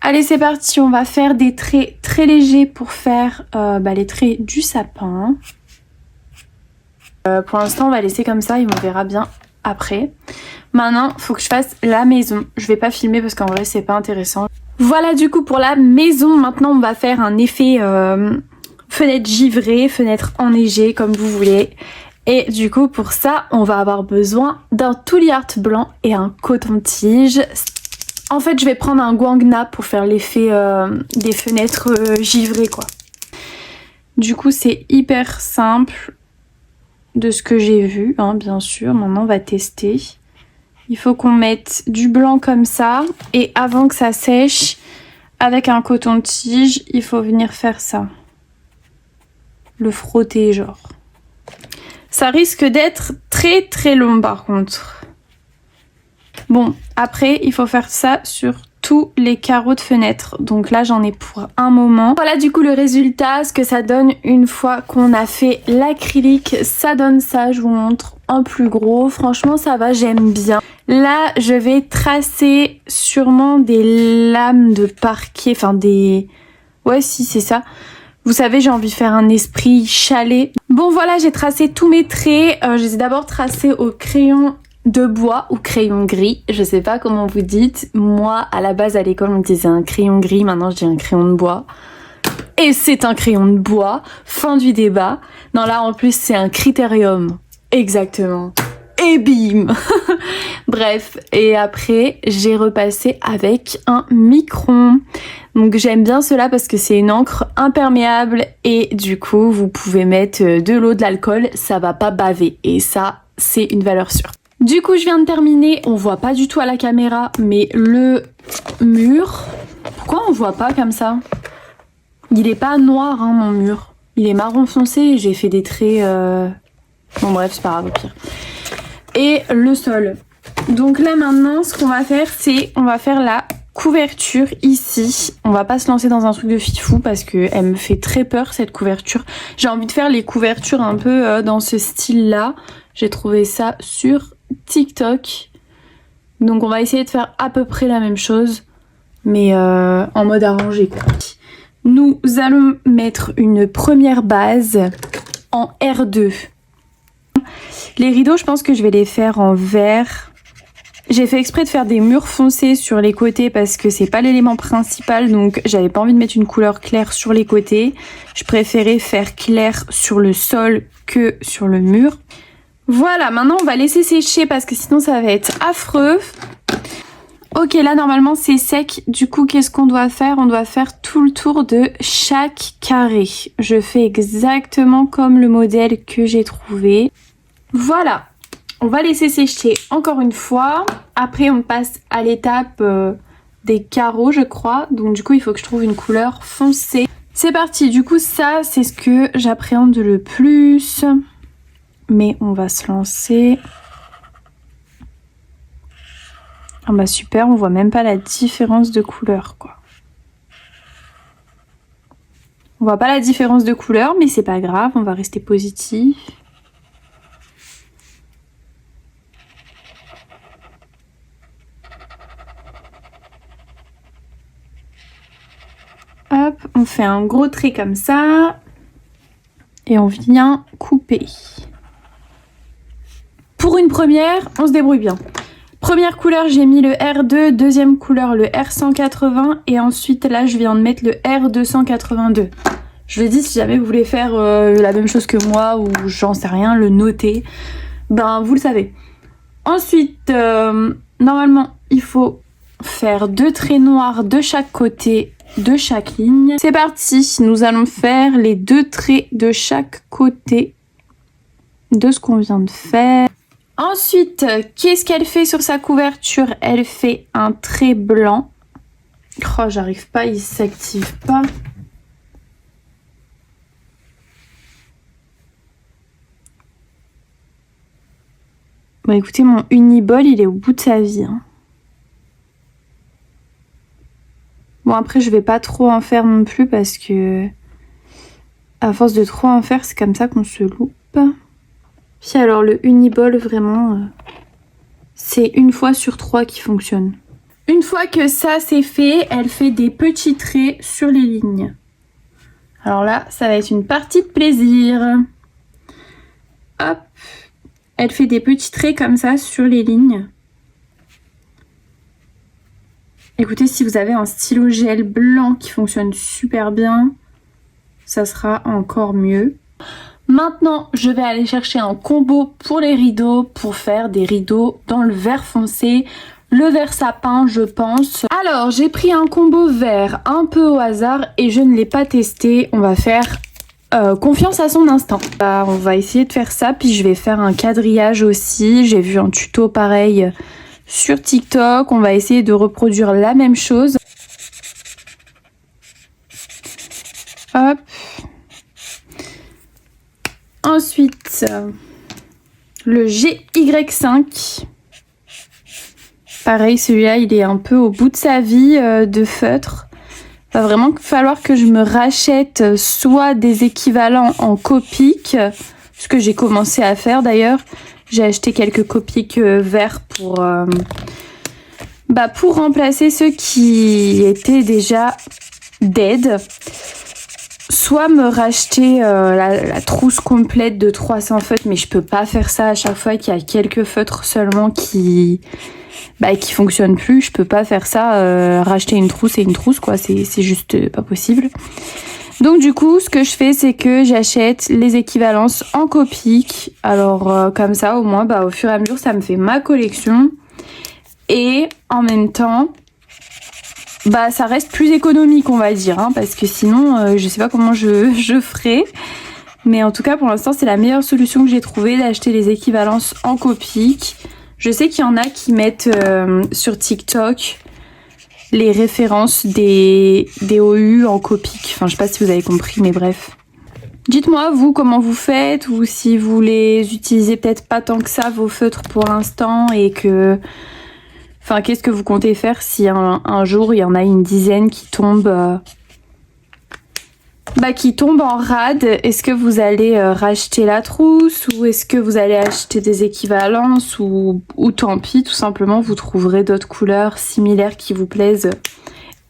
Allez c'est parti, on va faire des traits très légers pour faire les traits du sapin. Pour l'instant on va laisser comme ça et on verra bien après. Maintenant il faut que je fasse la maison. Je vais pas filmer parce qu'en vrai c'est pas intéressant. Voilà du coup pour la maison. Maintenant on va faire un effet fenêtre givrée, fenêtre enneigée comme vous voulez. Et du coup pour ça on va avoir besoin d'un Tuli Art blanc et un coton-tige. En fait, je vais prendre un guangna pour faire l'effet des fenêtres givrées, quoi. Du coup, c'est hyper simple de ce que j'ai vu, hein, bien sûr. Maintenant, on va tester. Il faut qu'on mette du blanc comme ça. Et avant que ça sèche, avec un coton-tige, il faut venir faire ça. Le frotter, genre. Ça risque d'être très très long, par contre. Bon, après, il faut faire ça sur tous les carreaux de fenêtre. Donc là, j'en ai pour un moment. Voilà du coup le résultat, ce que ça donne une fois qu'on a fait l'acrylique. Ça donne ça, je vous montre en plus gros. Franchement, ça va, j'aime bien. Là, je vais tracer sûrement des lames de parquet. Enfin, des... Ouais, si, c'est ça. Vous savez, j'ai envie de faire un esprit chalet. Bon, voilà, j'ai tracé tous mes traits. Je les ai d'abord tracés au crayon de bois ou crayon gris, je sais pas comment vous dites. Moi, à la base, à l'école, on me disait un crayon gris, maintenant je dis un crayon de bois. Et c'est un crayon de bois, fin du débat. Non, là, en plus, c'est un critérium. Exactement. Et bim. Bref, et après, j'ai repassé avec un micron. Donc j'aime bien cela parce que c'est une encre imperméable et du coup, vous pouvez mettre de l'eau, de l'alcool, ça va pas baver. Et ça, c'est une valeur sûre. Du coup, je viens de terminer. On voit pas du tout à la caméra, mais le mur... Pourquoi on voit pas comme ça? Il est pas noir, hein, mon mur. Il est marron foncé et j'ai fait des traits... Bon bref, c'est pas grave au pire. Et le sol. Donc là, maintenant, ce qu'on va faire, c'est... On va faire la couverture ici. On va pas se lancer dans un truc de fifou parce que elle me fait très peur, cette couverture. J'ai envie de faire les couvertures un peu dans ce style-là. J'ai trouvé ça sur TikTok. Donc on va essayer de faire à peu près la même chose, mais en mode arrangé, quoi. Nous allons mettre une première base en R2. Les rideaux, je pense que je vais les faire en vert. J'ai fait exprès de faire des murs foncés sur les côtés parce que c'est pas l'élément principal, donc j'avais pas envie de mettre une couleur claire sur les côtés. Je préférais faire clair sur le sol que sur le mur. Voilà, maintenant on va laisser sécher parce que sinon ça va être affreux. Ok, là normalement c'est sec. Du coup, qu'est-ce qu'on doit faire? On doit faire tout le tour de chaque carré. Je fais exactement comme le modèle que j'ai trouvé. Voilà, on va laisser sécher encore une fois. Après, on passe à l'étape des carreaux, je crois. Donc du coup, il faut que je trouve une couleur foncée. C'est parti, du coup ça, c'est ce que j'appréhende le plus. Mais on va se lancer. Ah bah super, on voit même pas la différence de couleur, quoi. On voit pas la différence de couleur, mais c'est pas grave, on va rester positif. Hop, on fait un gros trait comme ça. Et on vient couper. Pour une première, on se débrouille bien. Première couleur, j'ai mis le R2, deuxième couleur, le R180 et ensuite là, je viens de mettre le R282. Je vous ai dit, si jamais vous voulez faire la même chose que moi ou j'en sais rien, le noter, ben vous le savez. Ensuite, normalement, il faut faire 2 traits noirs de chaque côté de chaque ligne. C'est parti, nous allons faire les 2 traits de chaque côté de ce qu'on vient de faire. Ensuite, qu'est-ce qu'elle fait sur sa couverture? Elle fait un trait blanc. Oh, j'arrive pas, il s'active pas. Bon écoutez, mon Uniball il est au bout de sa vie. Hein. Bon après je vais pas trop en faire non plus parce que à force de trop en faire c'est comme ça qu'on se loupe. Puis alors le Uniball vraiment c'est 1 fois sur 3 qui fonctionne. Une fois que ça c'est fait, elle fait des petits traits sur les lignes. Alors là ça va être une partie de plaisir. Hop, elle fait des petits traits comme ça sur les lignes. Écoutez, si vous avez un stylo gel blanc qui fonctionne super bien, ça sera encore mieux. Maintenant, je vais aller chercher un combo pour les rideaux pour faire des rideaux dans le vert foncé, le vert sapin, je pense. Alors, j'ai pris un combo vert un peu au hasard et je ne l'ai pas testé. On va faire confiance à son instinct. On va essayer de faire ça, puis je vais faire un quadrillage aussi. J'ai vu un tuto pareil sur TikTok. On va essayer de reproduire la même chose. Hop. Ensuite, le GY5. Pareil, celui-là, il est un peu au bout de sa vie de feutre. Il va vraiment falloir que je me rachète soit des équivalents en Copic, ce que j'ai commencé à faire d'ailleurs. J'ai acheté quelques Copic verts pour remplacer ceux qui étaient déjà dead. Soit me racheter la trousse complète de 300 feutres, mais je peux pas faire ça à chaque fois qu'il y a quelques feutres seulement qui fonctionnent plus. Je peux pas faire ça, racheter une trousse et une trousse quoi, c'est juste pas possible. Donc du coup, ce que je fais, c'est que j'achète les équivalences en Copic. Alors comme ça, au moins, au fur et à mesure, ça me fait ma collection. Et en même temps, ça reste plus économique, on va dire, hein, parce que sinon, je sais pas comment je ferai. Mais en tout cas, pour l'instant, c'est la meilleure solution que j'ai trouvée, d'acheter les équivalences en Copic. Je sais qu'il y en a qui mettent sur TikTok les références des OU en Copic. Enfin, je sais pas si vous avez compris, mais bref. Dites-moi, vous, comment vous faites, ou si vous les utilisez peut-être pas tant que ça, vos feutres pour l'instant, et que... Enfin, qu'est-ce que vous comptez faire si un jour, il y en a une dizaine qui tombent en rade? Est-ce que vous allez racheter la trousse, ou est-ce que vous allez acheter des équivalences, ou tant pis, tout simplement, vous trouverez d'autres couleurs similaires qui vous plaisent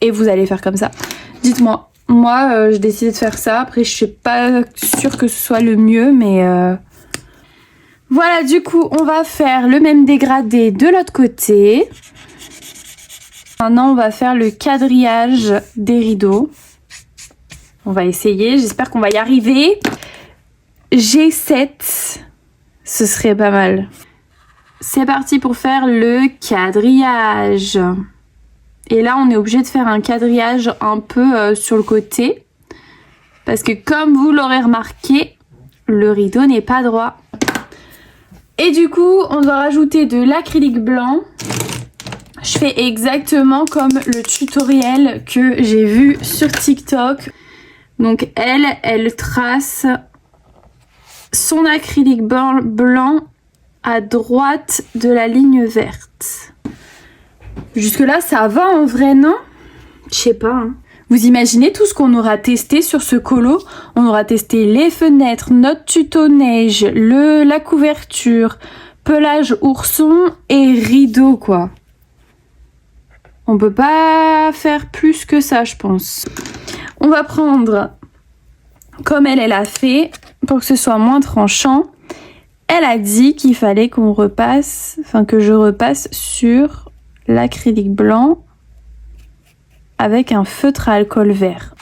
et vous allez faire comme ça? Dites-moi. Moi, j'ai décidé de faire ça. Après, je suis pas sûre que ce soit le mieux, mais... Voilà, du coup, on va faire le même dégradé de l'autre côté. Maintenant, on va faire le quadrillage des rideaux. On va essayer, j'espère qu'on va y arriver. G7, ce serait pas mal. C'est parti pour faire le quadrillage. Et là, on est obligé de faire un quadrillage un peu sur le côté. Parce que comme vous l'aurez remarqué, le rideau n'est pas droit. Et du coup, on doit rajouter de l'acrylique blanc. Je fais exactement comme le tutoriel que j'ai vu sur TikTok. Donc elle trace son acrylique blanc à droite de la ligne verte. Jusque là, ça va en vrai, non? Je sais pas, hein. Vous imaginez tout ce qu'on aura testé sur ce colo? On aura testé les fenêtres, notre tuto neige, la couverture, pelage ourson et rideau, quoi. On peut pas faire plus que ça, je pense. On va prendre, comme elle a fait, pour que ce soit moins tranchant. Elle a dit qu'il fallait que je repasse sur l'acrylique blanc avec un feutre à alcool vert.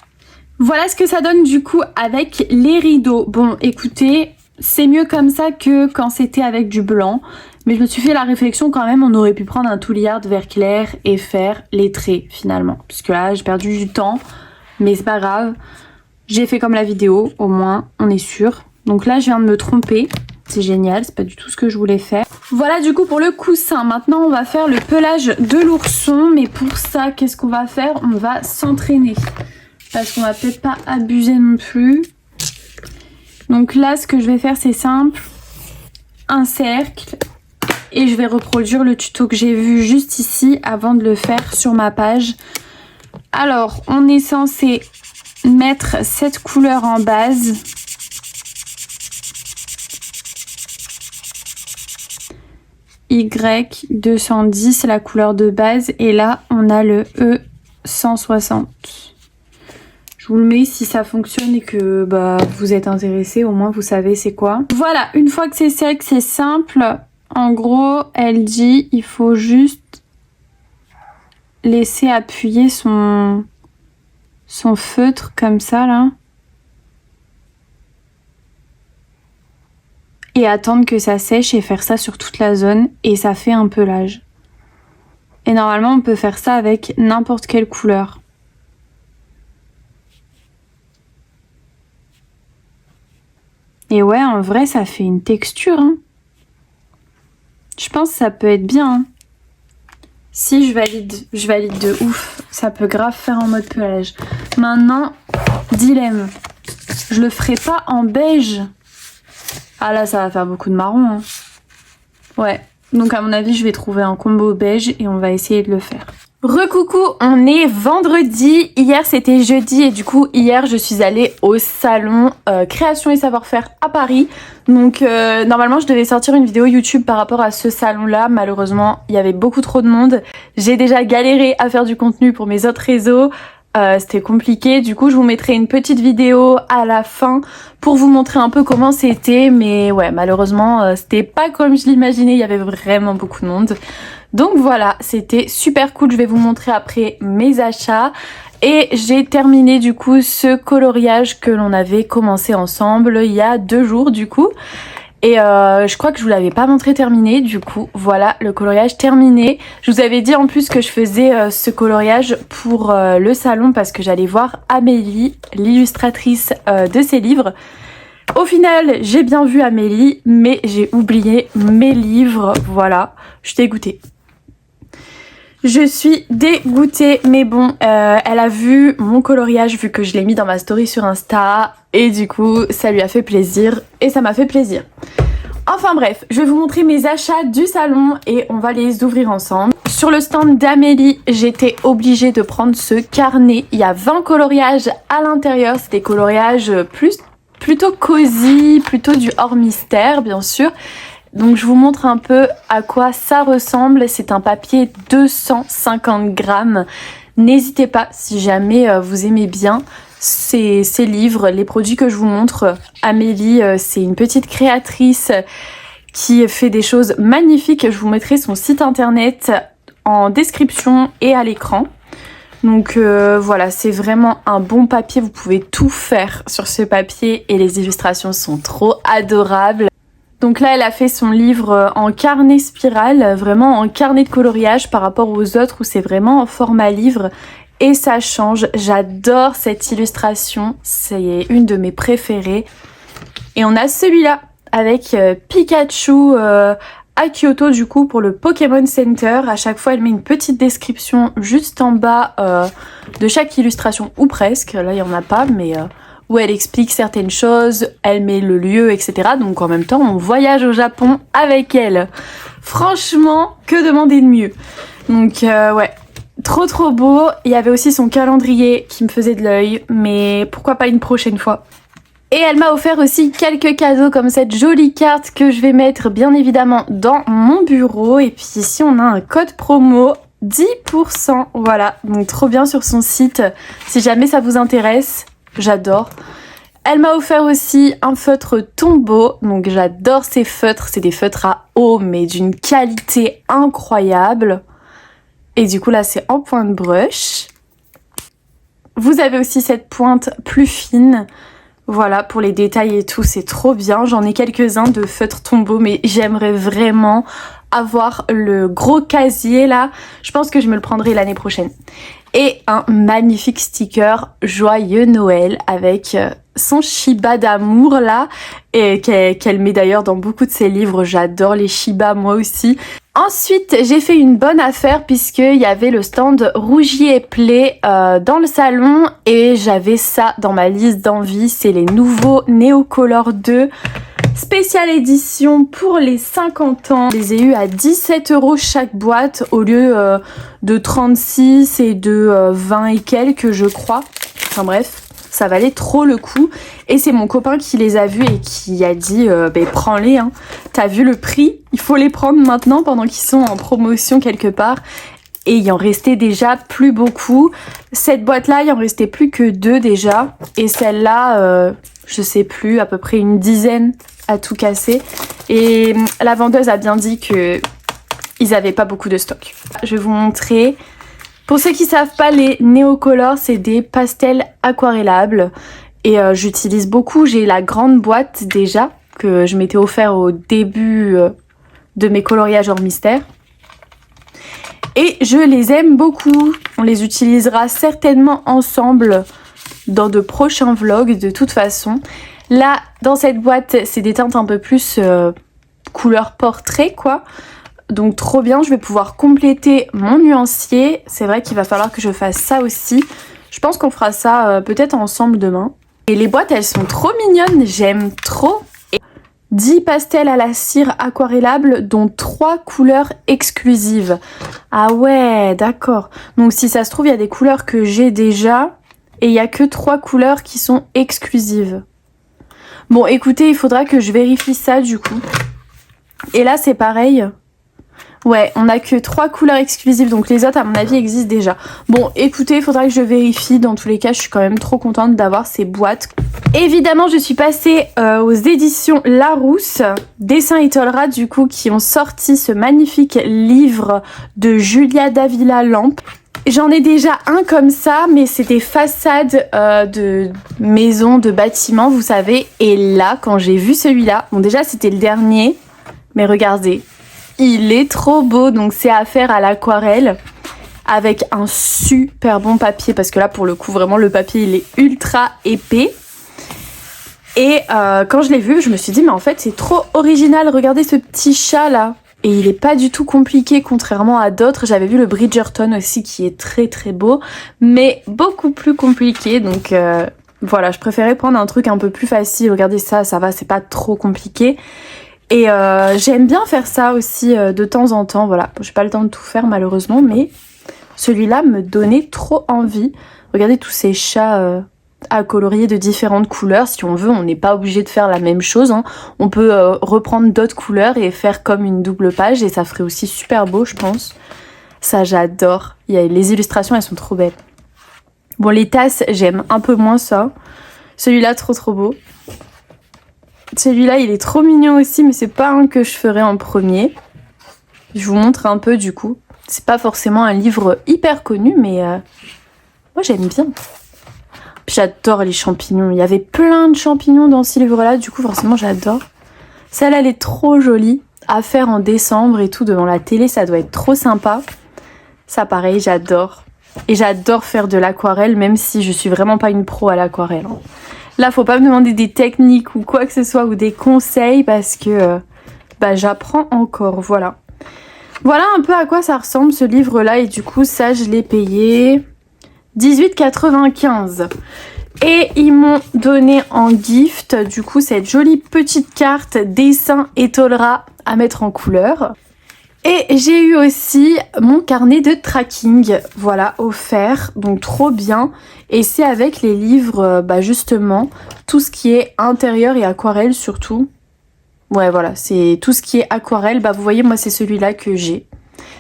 Voilà ce que ça donne du coup avec les rideaux. Bon, écoutez, c'est mieux comme ça que quand c'était avec du blanc. Mais je me suis fait la réflexion quand même, on aurait pu prendre un touliard vert clair et faire les traits finalement. Parce que là, j'ai perdu du temps, mais c'est pas grave. J'ai fait comme la vidéo, au moins, on est sûr. Donc là, je viens de me tromper. C'est génial, c'est pas du tout ce que je voulais faire. Voilà du coup pour le coussin. Maintenant on va faire le pelage de l'ourson. Mais pour ça, qu'est-ce qu'on va faire? On va s'entraîner. Parce qu'on va peut-être pas abuser non plus. Donc là, ce que je vais faire, c'est simple. Un cercle. Et je vais reproduire le tuto que j'ai vu juste ici avant de le faire sur ma page. Alors, on est censé mettre cette couleur en base. Y210, c'est la couleur de base. Et là, on a le E160. Je vous le mets si ça fonctionne et que vous êtes intéressé, au moins vous savez c'est quoi. Voilà, une fois que c'est sec, c'est simple. En gros, elle dit il faut juste laisser appuyer son feutre comme ça là. Et attendre que ça sèche et faire ça sur toute la zone et ça fait un pelage. Et normalement on peut faire ça avec n'importe quelle couleur. Et ouais, en vrai ça fait une texture. Hein. Je pense que ça peut être bien. Hein. Si je valide de ouf. Ça peut grave faire en mode pelage. Maintenant, dilemme. Je le ferai pas en beige. Ah là, ça va faire beaucoup de marron. Hein. Ouais. Donc à mon avis, je vais trouver un combo beige et on va essayer de le faire. Recoucou, on est vendredi. Hier, c'était jeudi et du coup, hier, je suis allée au salon Création et Savoir-faire à Paris. Donc normalement, je devais sortir une vidéo YouTube par rapport à ce salon-là. Malheureusement, il y avait beaucoup trop de monde. J'ai déjà galéré à faire du contenu pour mes autres réseaux. C'était compliqué, du coup je vous mettrai une petite vidéo à la fin pour vous montrer un peu comment c'était, mais ouais malheureusement c'était pas comme je l'imaginais, il y avait vraiment beaucoup de monde. Donc voilà, c'était super cool, je vais vous montrer après mes achats. Et j'ai terminé du coup ce coloriage que l'on avait commencé ensemble il y a 2 jours du coup. Et je crois que je vous l'avais pas montré terminé, du coup voilà le coloriage terminé. Je vous avais dit en plus que je faisais ce coloriage pour le salon parce que j'allais voir Amélie, l'illustratrice de ses livres. Au final j'ai bien vu Amélie mais j'ai oublié mes livres, voilà, je suis dégoûtée. Je suis dégoûtée, mais bon, elle a vu mon coloriage vu que je l'ai mis dans ma story sur Insta et du coup, ça lui a fait plaisir et ça m'a fait plaisir. Enfin bref, je vais vous montrer mes achats du salon et on va les ouvrir ensemble. Sur le stand d'Amélie, j'étais obligée de prendre ce carnet. Il y a 20 coloriages à l'intérieur, c'est des coloriages plutôt cosy, plutôt du hors mystère bien sûr. Donc je vous montre un peu à quoi ça ressemble. C'est un papier 250 grammes. N'hésitez pas si jamais vous aimez bien ces livres, les produits que je vous montre. Amélie, c'est une petite créatrice qui fait des choses magnifiques. Je vous mettrai son site internet en description et à l'écran. Donc voilà, c'est vraiment un bon papier. Vous pouvez tout faire sur ce papier et les illustrations sont trop adorables. Donc là, elle a fait son livre en carnet spirale, vraiment en carnet de coloriage par rapport aux autres où c'est vraiment en format livre. Et ça change, j'adore cette illustration, c'est une de mes préférées. Et on a celui-là avec Pikachu à Kyoto du coup pour le Pokémon Center. À chaque fois, elle met une petite description juste en bas de chaque illustration, ou presque. Là, il n'y en a pas, mais... où elle explique certaines choses, elle met le lieu, etc. Donc en même temps, on voyage au Japon avec elle. Franchement, que demander de mieux? Donc ouais, trop beau. Il y avait aussi son calendrier qui me faisait de l'œil, mais pourquoi pas une prochaine fois. Et elle m'a offert aussi quelques cadeaux comme cette jolie carte que je vais mettre bien évidemment dans mon bureau. Et puis ici, on a un code promo 10%. Voilà, donc trop bien sur son site si jamais ça vous intéresse. J'adore. Elle m'a offert aussi un feutre Tombow, donc j'adore ces feutres, c'est des feutres à eau mais d'une qualité incroyable. Et du coup là c'est en pointe brush. Vous avez aussi cette pointe plus fine, voilà pour les détails et tout, c'est trop bien. J'en ai quelques-uns de feutres Tombow mais j'aimerais vraiment avoir le gros casier là. Je pense que je me le prendrai l'année prochaine. Et un magnifique sticker Joyeux Noël avec son Shiba d'amour là et qu'elle met d'ailleurs dans beaucoup de ses livres. J'adore les Shiba moi aussi. Ensuite, j'ai fait une bonne affaire puisqu'il y avait le stand Rougier et Play dans le salon et j'avais ça dans ma liste d'envie. C'est les nouveaux Neocolor 2 spéciale édition pour les 50 ans. Je les ai eu à 17 € chaque boîte au lieu de 36 et de 20 et quelques je crois. Enfin bref, ça valait trop le coup. Et c'est mon copain qui les a vus et qui a dit prends-les hein. T'as vu le prix, il faut les prendre maintenant pendant qu'ils sont en promotion quelque part. Et il en restait déjà plus beaucoup. Cette boîte-là, il en restait plus que 2 déjà. Et celle-là, je sais plus, à peu près une dizaine à tout casser. Et la vendeuse a bien dit que ils avaient pas beaucoup de stock. Je vais vous montrer. Pour ceux qui savent pas, les Neocolor, c'est des pastels aquarellables. Et j'utilise beaucoup. J'ai la grande boîte déjà, que je m'étais offert au début de mes coloriages hors mystère. Et je les aime beaucoup. On les utilisera certainement ensemble dans de prochains vlogs de toute façon. Là, dans cette boîte, c'est des teintes un peu plus couleur portrait quoi. Donc trop bien, je vais pouvoir compléter mon nuancier. C'est vrai qu'il va falloir que je fasse ça aussi. Je pense qu'on fera ça peut-être ensemble demain. Et les boîtes, elles sont trop mignonnes, j'aime trop. 10 pastels à la cire aquarellables, dont 3 couleurs exclusives. Ah ouais, d'accord. Donc si ça se trouve, il y a des couleurs que j'ai déjà, et il n'y a que 3 couleurs qui sont exclusives. Bon, écoutez, il faudra que je vérifie ça du coup. Et là, c'est pareil. Ouais, on n'a que 3 couleurs exclusives, donc les autres, à mon avis, existent déjà. Bon, écoutez, il faudra que je vérifie. Dans tous les cas, je suis quand même trop contente d'avoir ces boîtes. Évidemment, je suis passée aux éditions Larousse, Dessin et Tolera, du coup, qui ont sorti ce magnifique livre de Julia Davila Lampe. J'en ai déjà un comme ça, mais c'est des façades de maisons, de bâtiments, vous savez. Et là, quand j'ai vu celui-là, bon déjà, c'était le dernier, mais regardez. Il est trop beau, donc c'est à faire à l'aquarelle avec un super bon papier parce que là pour le coup vraiment le papier il est ultra épais. Et quand je l'ai vu je me suis dit mais en fait c'est trop original, regardez ce petit chat là. Et il est pas du tout compliqué contrairement à d'autres. J'avais vu le Bridgerton aussi qui est très très beau mais beaucoup plus compliqué donc voilà, je préférais prendre un truc un peu plus facile. Regardez ça, ça va, c'est pas trop compliqué. Et j'aime bien faire ça aussi de temps en temps, voilà. J'ai pas le temps de tout faire malheureusement, mais celui-là me donnait trop envie. Regardez tous ces chats à colorier de différentes couleurs. Si on veut, on n'est pas obligé de faire la même chose, hein. On peut reprendre d'autres couleurs et faire comme une double page et ça ferait aussi super beau, je pense. Ça, j'adore. Les illustrations, elles sont trop belles. Bon, les tasses, j'aime un peu moins ça. Celui-là, trop beau. Celui-là, il est trop mignon aussi, mais c'est pas un que je ferai en premier. Je vous montre un peu du coup. C'est pas forcément un livre hyper connu, mais moi j'aime bien. Puis j'adore les champignons. Il y avait plein de champignons dans ce livre-là, du coup forcément j'adore. Celle-là, elle est trop jolie à faire en décembre et tout devant la télé, ça doit être trop sympa. Ça pareil, j'adore. Et j'adore faire de l'aquarelle, même si je suis vraiment pas une pro à l'aquarelle, hein. Là, faut pas me demander des techniques ou quoi que ce soit ou des conseils parce que j'apprends encore, voilà. Voilà un peu à quoi ça ressemble ce livre-là et du coup, ça, je l'ai payé 18,95 €. Et ils m'ont donné en gift, du coup, cette jolie petite carte Dessin et Tolera à mettre en couleur. Et j'ai eu aussi mon carnet de tracking, voilà, offert, donc trop bien. Et c'est avec les livres, justement, tout ce qui est intérieur et aquarelle surtout. Ouais, voilà, c'est tout ce qui est aquarelle. Vous voyez, moi, c'est celui-là que j'ai.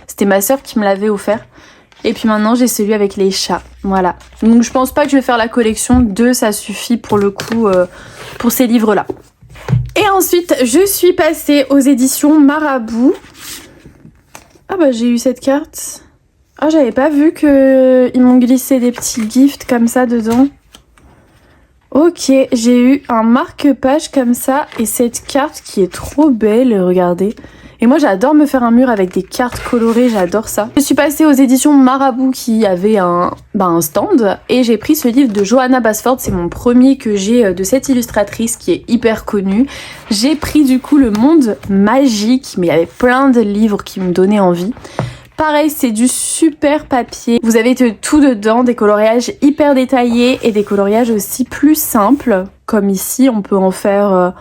C'était ma soeur qui me l'avait offert. Et puis maintenant, j'ai celui avec les chats, voilà. Donc je pense pas que je vais faire la collection, 2, ça suffit pour le coup, pour ces livres-là. Et ensuite, je suis passée aux éditions Marabout. Ah j'ai eu cette carte. Ah, j'avais pas vu que ils m'ont glissé des petits gifts comme ça dedans. Ok, j'ai eu un marque-page comme ça et cette carte qui est trop belle, regardez. Et moi j'adore me faire un mur avec des cartes colorées, j'adore ça. Je suis passée aux éditions Marabout qui avait un stand et j'ai pris ce livre de Johanna Basford, c'est mon premier que j'ai de cette illustratrice qui est hyper connue. J'ai pris du coup Le Monde Magique, mais il y avait plein de livres qui me donnaient envie. Pareil, c'est du super papier. Vous avez tout dedans, des coloriages hyper détaillés et des coloriages aussi plus simples. Comme ici, on peut en faire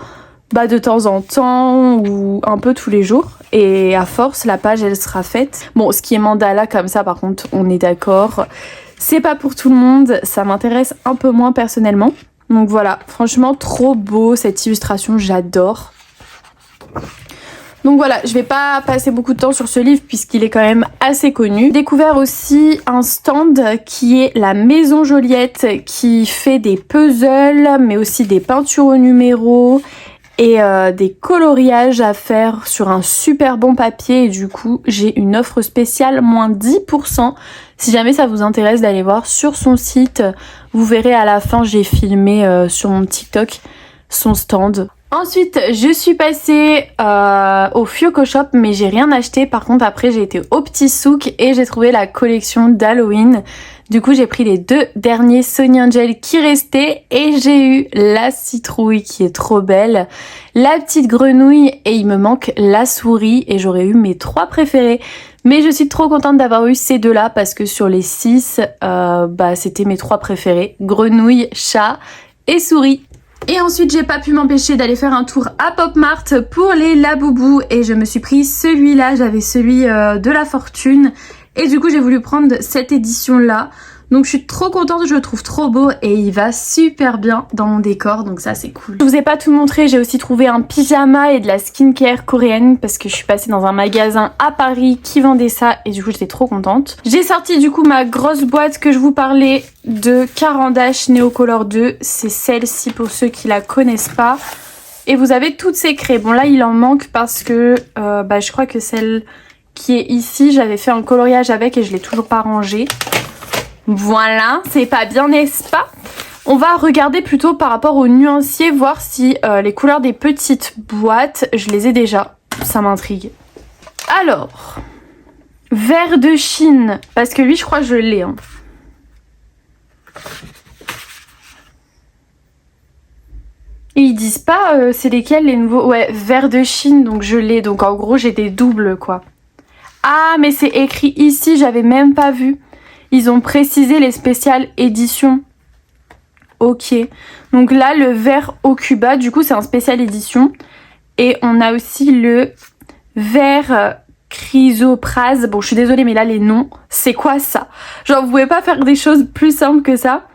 de temps en temps ou un peu tous les jours. Et à force, la page, elle sera faite. Bon, ce qui est mandala comme ça, par contre, on est d'accord. C'est pas pour tout le monde. Ça m'intéresse un peu moins personnellement. Donc voilà, franchement, trop beau cette illustration, j'adore. Donc voilà, je vais pas passer beaucoup de temps sur ce livre puisqu'il est quand même assez connu. J'ai découvert aussi un stand qui est la Maison Joliette qui fait des puzzles mais aussi des peintures au numéro et des coloriages à faire sur un super bon papier et du coup j'ai une offre spéciale moins 10%. Si jamais ça vous intéresse d'aller voir sur son site, vous verrez à la fin j'ai filmé sur mon TikTok son stand. Ensuite, je suis passée au Fioco Shop, mais j'ai rien acheté. Par contre, après, j'ai été au Petit Souk et j'ai trouvé la collection d'Halloween. Du coup, j'ai pris les 2 derniers Sonny Angel qui restaient et j'ai eu la citrouille qui est trop belle, la petite grenouille et il me manque la souris et j'aurais eu mes 3 préférés. Mais je suis trop contente d'avoir eu ces 2 là parce que sur les 6, c'était mes 3 préférés. Grenouille, chat et souris. Et ensuite j'ai pas pu m'empêcher d'aller faire un tour à Pop Mart pour les Laboubou et je me suis pris celui-là, j'avais celui de la fortune et du coup j'ai voulu prendre cette édition là. Donc je suis trop contente, je le trouve trop beau et il va super bien dans mon décor, donc ça c'est cool. Je vous ai pas tout montré, j'ai aussi trouvé un pyjama et de la skincare coréenne parce que je suis passée dans un magasin à Paris qui vendait ça et du coup j'étais trop contente. J'ai sorti du coup ma grosse boîte que je vous parlais de Caran d'Ache Neocolor 2, c'est celle-ci pour ceux qui la connaissent pas. Et vous avez toutes ces craies. Bon là il en manque parce que je crois que celle qui est ici, j'avais fait un coloriage avec et je l'ai toujours pas rangée. Voilà, c'est pas bien, n'est-ce pas? On va regarder plutôt par rapport au nuancier, voir si les couleurs des petites boîtes, je les ai déjà. Ça m'intrigue. Alors, vert de Chine, parce que lui, je crois que je l'ai. Hein. Et ils disent pas c'est lesquels les nouveaux... Ouais, vert de Chine, donc je l'ai. Donc en gros, j'ai des doubles, quoi. Ah, mais c'est écrit ici, j'avais même pas vu. Ils ont précisé les spéciales éditions. Ok. Donc là, le vert au Cuba, du coup, c'est un spécial édition. Et on a aussi le vert chrysoprase. Bon, je suis désolée, mais là, les noms, c'est quoi ça? Genre, vous pouvez pas faire des choses plus simples que ça.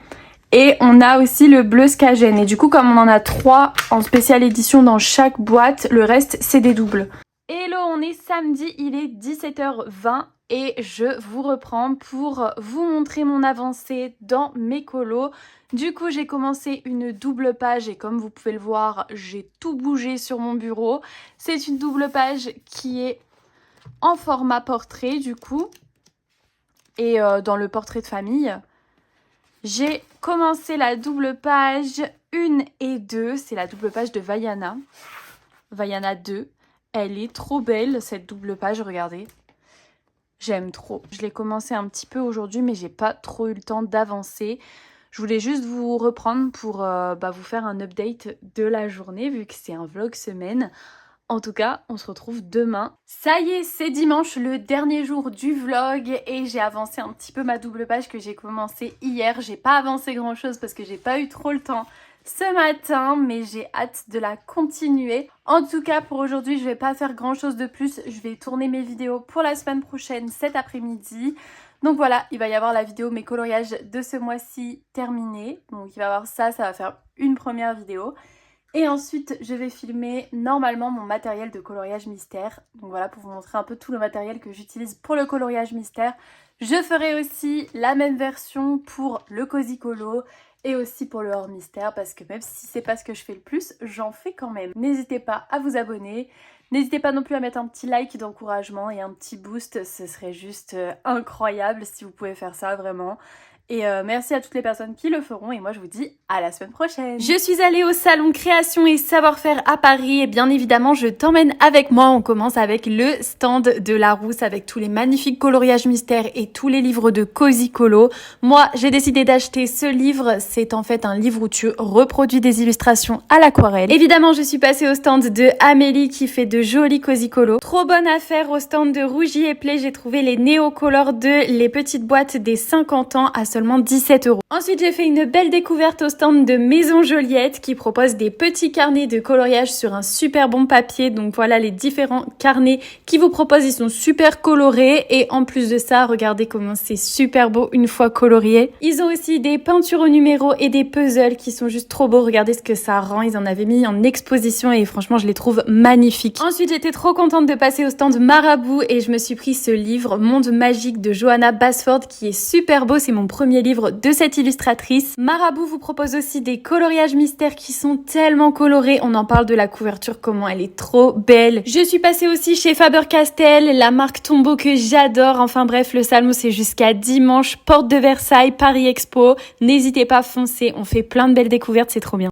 Et on a aussi le bleu Skagen. Et du coup, comme on en a 3 en spéciale édition dans chaque boîte, le reste, c'est des doubles. Hello, on est samedi, il est 17h20. Et je vous reprends pour vous montrer mon avancée dans mes colos. Du coup, j'ai commencé une double page et comme vous pouvez le voir, j'ai tout bougé sur mon bureau. C'est une double page qui est en format portrait du coup et dans le portrait de famille. J'ai commencé la double page 1 et 2, c'est la double page de Vaiana. Vaiana 2, elle est trop belle cette double page, regardez. J'aime trop. Je l'ai commencé un petit peu aujourd'hui, mais j'ai pas trop eu le temps d'avancer. Je voulais juste vous reprendre pour vous faire un update de la journée, vu que c'est un vlog semaine. En tout cas, on se retrouve demain. Ça y est, c'est dimanche, le dernier jour du vlog, et j'ai avancé un petit peu ma double page que j'ai commencé hier. J'ai pas avancé grand chose parce que j'ai pas eu trop le temps ce matin, mais j'ai hâte de la continuer. En tout cas, pour aujourd'hui, je vais pas faire grand chose de plus. Je vais tourner mes vidéos pour la semaine prochaine, cet après-midi. Donc voilà, il va y avoir la vidéo mes coloriages de ce mois-ci terminés. Donc il va y avoir ça, ça va faire une première vidéo. Et ensuite, je vais filmer normalement mon matériel de coloriage mystère. Donc voilà, pour vous montrer un peu tout le matériel que j'utilise pour le coloriage mystère. Je ferai aussi la même version pour le Cozy Colo et aussi pour le hors mystère parce que même si c'est pas ce que je fais le plus, j'en fais quand même. N'hésitez pas à vous abonner. N'hésitez pas non plus à mettre un petit like d'encouragement et un petit boost, ce serait juste incroyable si vous pouvez faire ça vraiment. Et merci à toutes les personnes qui le feront et moi je vous dis à la semaine prochaine. Je suis allée au salon création et savoir-faire à Paris et bien évidemment je t'emmène avec moi. On commence avec le stand de Larousse avec tous les magnifiques coloriages mystères et tous les livres de Cozy Colo. Moi j'ai décidé d'acheter ce livre, c'est en fait un livre où tu reproduis des illustrations à l'aquarelle. Évidemment je suis passée au stand de Amélie qui fait de jolis Cozy Colo. Trop bonne affaire au stand de Rougy et Play, j'ai trouvé les Néocolor 2, les petites boîtes des 50 ans à seulement 17 €. Ensuite, j'ai fait une belle découverte au stand de Maison Joliette qui propose des petits carnets de coloriage sur un super bon papier. Donc voilà les différents carnets qu'ils vous proposent, ils sont super colorés et en plus de ça, regardez comment c'est super beau une fois colorié. Ils ont aussi des peintures au numéro et des puzzles qui sont juste trop beaux. Regardez ce que ça rend, ils en avaient mis en exposition et franchement, je les trouve magnifiques. Ensuite, j'étais trop contente de passer au stand Marabout et je me suis pris ce livre Monde magique de Johanna Basford qui est super beau, c'est mon premier livre de cette illustratrice. Marabout vous propose aussi des coloriages mystères qui sont tellement colorés, on en parle de la couverture, comment elle est trop belle. Je suis passée aussi chez Faber-Castell, la marque Tombow que j'adore, enfin bref, le salon c'est jusqu'à dimanche, porte de Versailles, Paris Expo, n'hésitez pas, foncez, on fait plein de belles découvertes, c'est trop bien.